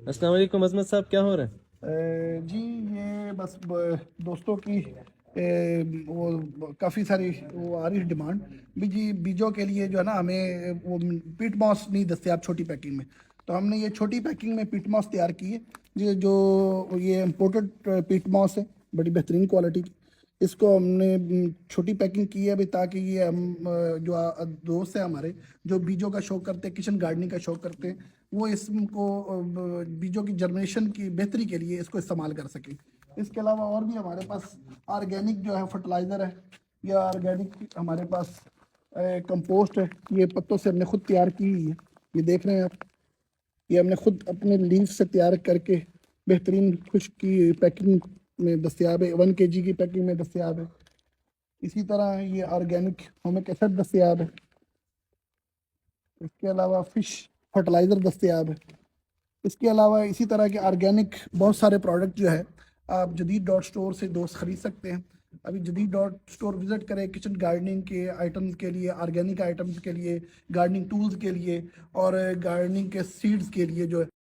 السلام علیکم عظمت صاحب، کیا ہو رہا ہے؟ جی یہ بس دوستوں کی وہ کافی ساری وہ آ رہی ہے ڈیمانڈ بھی جی بیجوں کے لیے جو ہے نا ہمیں وہ پیٹ ماس نہیں دستیاب چھوٹی پیکنگ میں، تو ہم نے یہ چھوٹی پیکنگ میں پیٹ ماس تیار کی ہے جی، جو یہ امپورٹڈ پیٹ ماس ہے بڑی بہترین کوالٹی کی۔ اس کو ہم نے چھوٹی پیکنگ کی ہے ابھی تاکہ یہ ہم جو دوست ہیں ہمارے جو بیجوں کا شوق کرتے ہیں، کچن گارڈننگ کا شوق کرتے ہیں، وہ اس کو بیجوں کی جرمنیشن کی بہتری کے لیے اس کو استعمال کر سکیں۔ اس کے علاوہ اور بھی ہمارے پاس آرگینک جو ہے فرٹیلائزر ہے، یا آرگینک ہمارے پاس کمپوسٹ ہے، یہ پتوں سے ہم نے خود تیار کی ہوئی ہے، یہ دیکھ رہے ہیں آپ، یہ ہم نے خود اپنے لیف سے تیار کر کے بہترین خشک کی پیکنگ میں دستیاب ہے، 1 kg کی پیکنگ میں دستیاب ہے۔ اسی طرح یہ آرگینک ہومک ایسڈ دستیاب ہے۔ اس کے علاوہ فش فرٹیلائزر دستیاب ہے۔ اس کے علاوہ اسی طرح کے آرگینک بہت سارے پروڈکٹ جو ہے آپ جدید ڈاٹ سٹور سے دوست خرید سکتے ہیں۔ ابھی جدید ڈاٹ سٹور وزٹ کریں کچن گارڈننگ کے آئٹمز کے لیے، آرگینک آئٹمز کے لیے، گارڈننگ ٹولز کے لیے اور گارڈننگ کے سیڈز کے لیے جو ہے